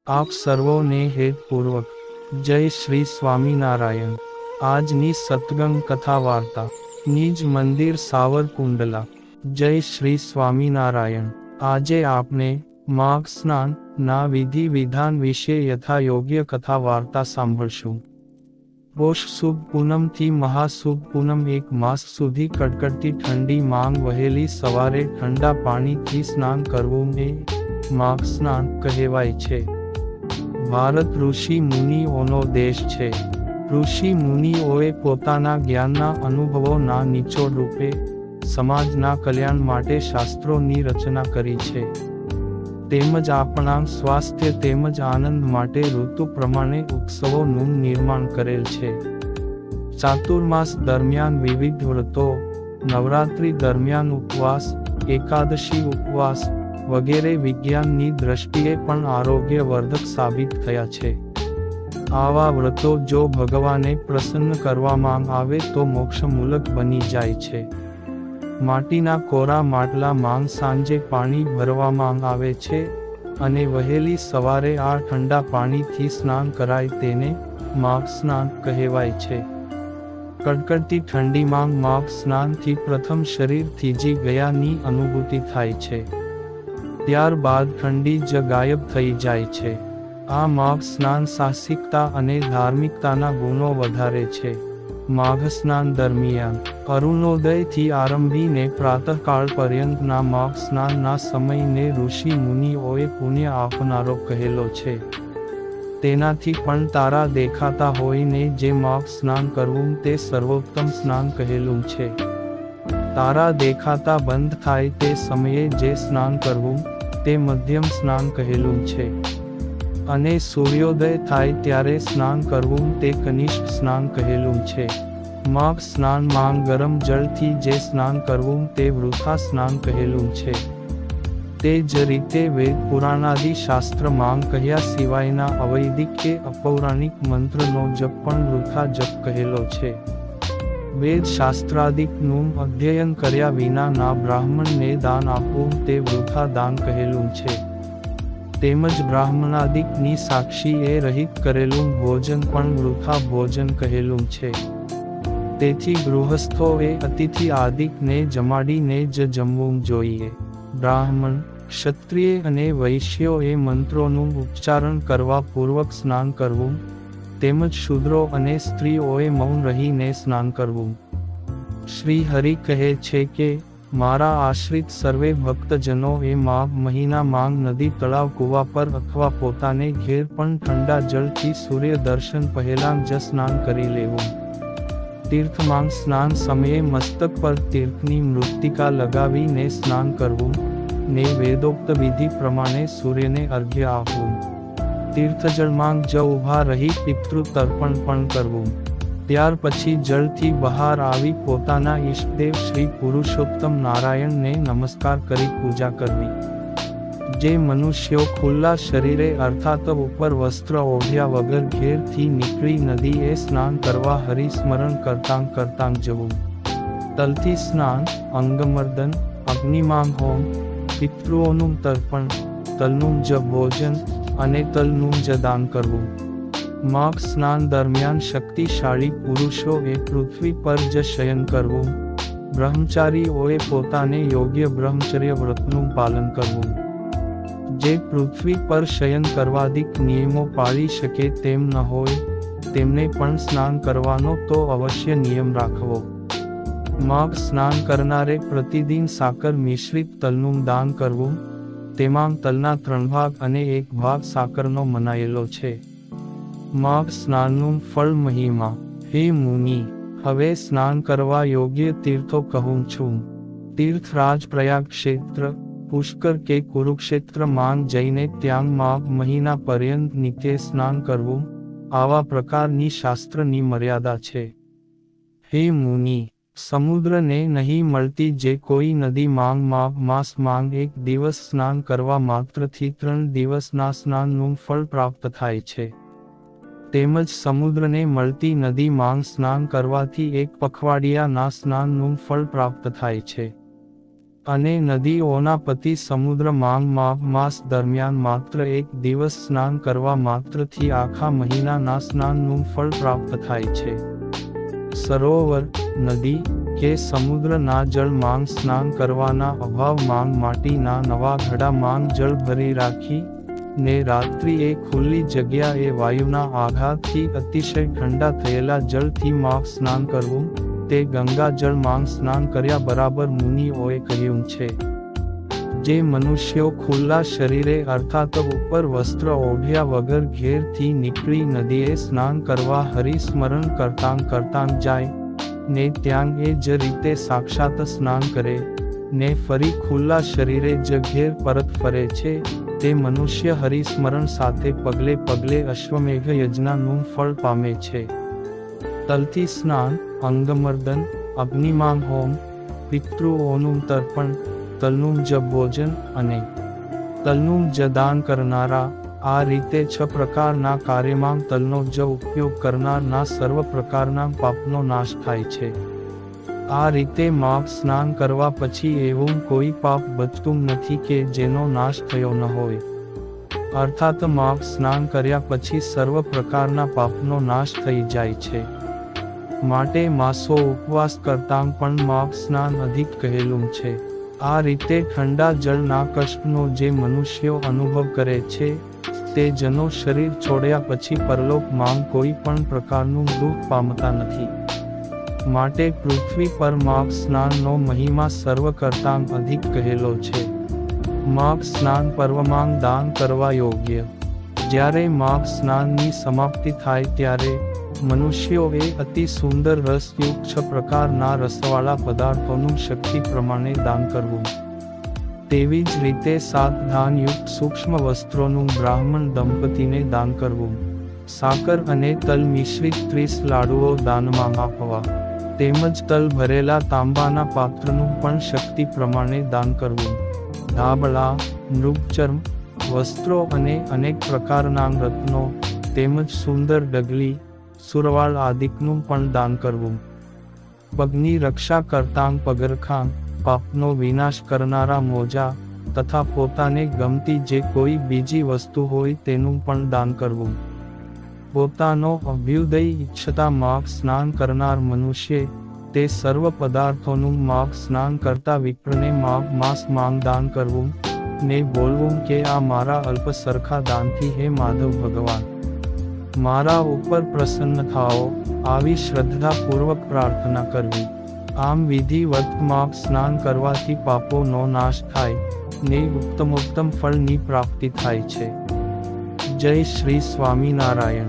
આપ સર્વોને હેતપૂર્વક જય શ્રી સ્વામિનારાયણ। આજની સત્સંગ કથા વાર્તા નિજ મંદિર સાવરકુંડલા। જય શ્રી સ્વામિનારાયણ। આજે આપણે માઘ સ્નાન ના વિધિ વિધાન વિશે યથાયોગ્ય કથા વાર્તા સાંભળશું। પોષ સુદ પૂનમથી મહાસુદ પૂનમ એક માસ સુધી કડકડતી ઠંડી માંગ વહેલી સવારે ઠંડા પાણીથી સ્નાન કરવું એ માઘ સ્નાન કહેવાય છે। ભારત ઋષિ મુનિઓનો દેશ છે। ઋષિ મુનિઓએ પોતાના જ્ઞાનના અનુભવોના નિચોડ રૂપે સમાજના કલ્યાણ માટે શાસ્ત્રોની રચના કરી છે। તેમજ આપણા સ્વાસ્થ્ય તેમજ આનંદ માટે ઋતુ પ્રમાણે ઉત્સવોનું નિર્માણ કરેલ છે। ચાતુર્માસ દરમિયાન વિવિધ વ્રતો, નવરાત્રિ દરમિયાન ઉપવાસ, એકાદશી ઉપવાસ વગેરે વિજ્ઞાનની દ્રષ્ટિએ પણ આરોગ્યવર્ધક સાબિત થયા છે। આવા વ્રતો જો ભગવાને પ્રસન્ન કરવામાં આવે તો મોક્ષમૂલક બની જાય છે। માટીના કોરા માટલા માંગ સાંજે પાણી ભરવામાં આવે છે અને વહેલી સવારે આ ઠંડા પાણીથી સ્નાન કરાય તેને માઘ સ્નાન કહેવાય છે। કડકડતી ઠંડીમાં માઘ સ્નાનથી પ્રથમ શરીર થીજી ગયાની અનુભૂતિ થાય છે। ત્યારબાદ ઠંડી જ ગાયબ થઈ જાય છે। આ માઘ સ્નાન સાહસિકતા અને ધાર્મિકતાના ગુણો વધારે છે। માઘ સ્નાન દરમિયાન અરુણોદયથી આરંભીને પ્રાતઃકાળ પર્યંતના માઘ સ્નાનના સમયને ઋષિ મુનિઓએ પુણ્ય આપનારો કહેલો છે। તેનાથી પણ તારા દેખાતા હોઈને જે માઘ સ્નાન કરવું તે સર્વોત્તમ સ્નાન કહેલું છે। તારા દેખાતા બંધ થાય તે સમયે જે સ્નાન કરવું તે મધ્યમ સ્નાન કહેલું છે અને સૂર્યોદય થાય ત્યારે સ્નાન કરવું તે કનિષ્ઠ સ્નાન કહેલું છે। માઘ સ્નાનમાં ગરમ જળથી જે સ્નાન કરવું તે વૃથા સ્નાન કહેલું છે। તે જ રીતે વેદ પુરાણાદિ શાસ્ત્રમાં કહ્યા સિવાયના અવૈદિક કે અપૌરાણિક મંત્રનો જપ પણ વૃથા જપ કહેલો છે। વેદ શાસ્ત્રાદિકનું અધ્યયન કર્યા વિનાના બ્રાહ્મણને દાન આપવું તે વૃથા દાન કહેલું છે। તેમજ બ્રાહ્મણાદિકની સાક્ષીએ રહિત કરેલું ભોજન પણ વૃથા ભોજન કહેલું છે। તેથી ગૃહસ્થોએ અતિથિ આદિકને જમાડીને જ જમવું જોઈએ। બ્રાહ્મણ, ક્ષત્રિય અને વૈશ્યોએ મંત્રોનું ઉચ્ચારણ કરવા પૂર્વક સ્નાન કરવું તેમજ શૂદ્રો અને સ્ત્રીઓએ મૌન રહીને સ્નાન કરવું। શ્રી હરિ કહે છે કે મારા આશ્રિત સર્વે ભક્તજનોએ માઘ મહિનામાં નદી, તળાવ, કૂવા પર અથવા પોતાને ઘેર પણ ઠંડા જળથી સૂર્ય દર્શન પહેલાં જ સ્નાન કરી લેવું। તીર્થમાં સ્નાન સમયે મસ્તક પર તીર્થની મૃત્તિકા લગાવીને સ્નાન કરવું ને વેદોક્ત વિધિ પ્રમાણે સૂર્યને અર્ઘ્ય આપવું। તીર્થજળમાં જ ઊભા રહી પિતૃ તર્પણ પણ કરવું। ત્યાર પછી જળથી બહાર આવી પોતાના ઈષ્ટદેવ શ્રી પુરુષોત્તમ નારાયણને નમસ્કાર કરી પૂજા કરવી। જે મનુષ્યો ખુલ્લા શરીરે અર્થાત ઉપર વસ્ત્ર ઓઢ્યા વગર ઘેરથી નીકળી નદીએ સ્નાન કરવા હરિસ્મરણ કરતાં જવું। તલથી સ્નાન, અંગમર્દન, અગ્નિમાં હોમ, પિતૃઓનું તર્પણ, તલનું જ ભોજન અને તલનું જ દાન કરવું। માઘ સ્નાન દરમિયાન શક્તિશાળી પુરુષોએ પૃથ્વી પર જ શયન કરવું। બ્રહ્મચારીઓએ પોતાને યોગ્ય બ્રહ્મચર્ય વ્રતનું પાલન કરવું। જે પૃથ્વી પર શયન કરવાદિક નિયમો પાળી શકે તેમ ન હોય તેમને પણ સ્નાન કરવાનો તો અવશ્ય નિયમ રાખવો। માઘ સ્નાન કરનારે પ્રતિદિન સાકર મિશ્રિત તલનું દાન કરવું। તેમાં તલના 3 ભાગ અને 1 ભાગ સાકરનો મનાયેલો છે। માઘ સ્નાનનું ફળ મહિમા। હે મુનિ, હવે સ્નાન કરવા યોગ્ય તીર્થો કહું છું। તીર્થરાજ પ્રયાગ ક્ષેત્ર, પુષ્કર કે કુરુક્ષેત્ર માં જઈને ત્યાં માઘ મહિના પર્યંત નિત્ય સ્નાન કરવું, આવા પ્રકારની શાસ્ત્રની મર્યાદા છે। હે મુનિ, સમુદ્રને નહીં મળતી જે કોઈ નદી માઘ માસમાં 1 દિવસ સ્નાન કરવા માત્રથી 3 દિવસના સ્નાનનું ફળ પ્રાપ્ત થાય છે। તેમજ સમુદ્રને મળતી નદીમાં સ્નાન કરવાથી 1 પખવાડિયાના સ્નાનનું ફળ પ્રાપ્ત થાય છે। અને નદીઓના પતિ સમુદ્ર માગ માસ દરમિયાન માત્ર એક દિવસ સ્નાન કરવા માત્રથી આખા મહિનાના સ્નાનનું ફળ પ્રાપ્ત થાય છે. સરોવર, નદી કે સમુદ્રના જળ માંગ સ્નાન કરવાના અભાવ માંગ માટીના નવા ઘડા માંગ જળ ભરી રાખી ને રાત્રિ એ ખુલ્લી જગ્યાએ વાયુના આઘાતથી અતિશય ઠંડા થયેલા જળથી માંગ સ્નાન કરવું તે ગંગા જળ માંગ સ્નાન કર્યા બરાબર મુનિઓએ કહ્યું છે. જે મનુષ્યો ખુલ્લા શરીરે અર્થાત ઉપર વસ્ત્ર ઓઢ્યા વગર ઘેરથી નીકળી નદીએ સ્નાન કરવા હરિસ્મરણ કરતાં જાય ને ત્યાં એ જ રીતે સાક્ષાત સ્નાન કરે ને ફરી ખુલ્લા શરીરે જ ઘેર પરત ફરે છે તે મનુષ્ય હરિસ્મરણ સાથે પગલે પગલે અશ્વમેઘ યજ્ઞનું ફળ પામે છે. તલથી સ્નાન, અંગમર્દન, અગ્નિમાંગ હોમ, પિતૃઓનું તર્પણ, તલનું જ ભોજન અને તલનું જ દાન કરનારા, આ રીતે 6 પ્રકારના કાર્યમાં તલનો જ ઉપયોગ કરનારના સર્વ પ્રકારના પાપનો નાશ થાય છે. આ રીતે માગ સ્નાન કરવા પછી એવું કોઈ પાપ બચતું નથી કે જેનો નાશ થયો ન હોય. અર્થાત માગ સ્નાન કર્યા પછી સર્વ પ્રકારના પાપનો નાશ થઈ જાય છે. માટે માસો ઉપવાસ કરતાં પણ માગ સ્નાન અધિક કહેલું છે. આ રીતે ઠંડા જળના કષ્ટનો જે મનુષ્યો અનુભવ કરે છે તે જનો શરીર છોડ્યા પછી પરલોકમાં કોઈ પણ પ્રકારનું દુઃખ પામતા નથી. માટે પૃથ્વી પર માગ સ્નાનનો મહિમા સર્વ કરતાં અધિક કહેલો છે. માગ સ્નાન પર્વમાં દાન કરવા યોગ્ય. જ્યારે માગ સ્નાનની સમાપ્તિ થાય ત્યારે મનુષ્યોએ અતિ સુંદર રસયુક્ત 6 પ્રકારના રસવાળા પદાર્થોનું શક્તિ પ્રમાણે દાન કરવું. તેવી જ રીતે 7 ધાનયુક્ત સૂક્ષ્મ વસ્ત્રોનું બ્રાહ્મણ દંપતીને દાન કરવું. સાકર અને તલ મિશ્રિત 30 લાડુઓ દાનમાં આપવા. તેમજ તલ ભરેલા તાંબાના પાત્રનું પણ શક્તિ પ્રમાણે દાન કરવું. ધાબળા, મૃગચર્મ, વસ્ત્રો અને અનેક પ્રકારના રત્નો તેમજ સુંદર ડગલી, સુરવાળ આદિકનું પણ દાન કરવું. પગની રક્ષા કરતાં પગરખાં, પાપનો વિનાશ કરનારા મોજા તથા પોતાને ગમતી જે કોઈ બીજી વસ્તુ હોય તેનું પણ દાન કરવું. પોતાનો અભ્યુદય ઈચ્છતા માગ સ્નાન કરનાર મનુષ્ય તે સર્વ પદાર્થોનું માગ સ્નાન કરતા વિપ્રને માગ માસ માંગ દાન કરવું ને બોલવું કે આ મારા અલ્પ સરખા દાનથી હે માધવ ભગવાન મારા ઉપર પ્રસન્ન થાઓ, આવી શ્રદ્ધાપૂર્વક પ્રાર્થના કરવી. આમ વિધિવત માગ સ્નાન કરવાથી પાપોનો નાશ થાય ને ઉત્તમોત્તમ ફળની પ્રાપ્તિ થાય છે. જય શ્રી સ્વામિનારાયણ.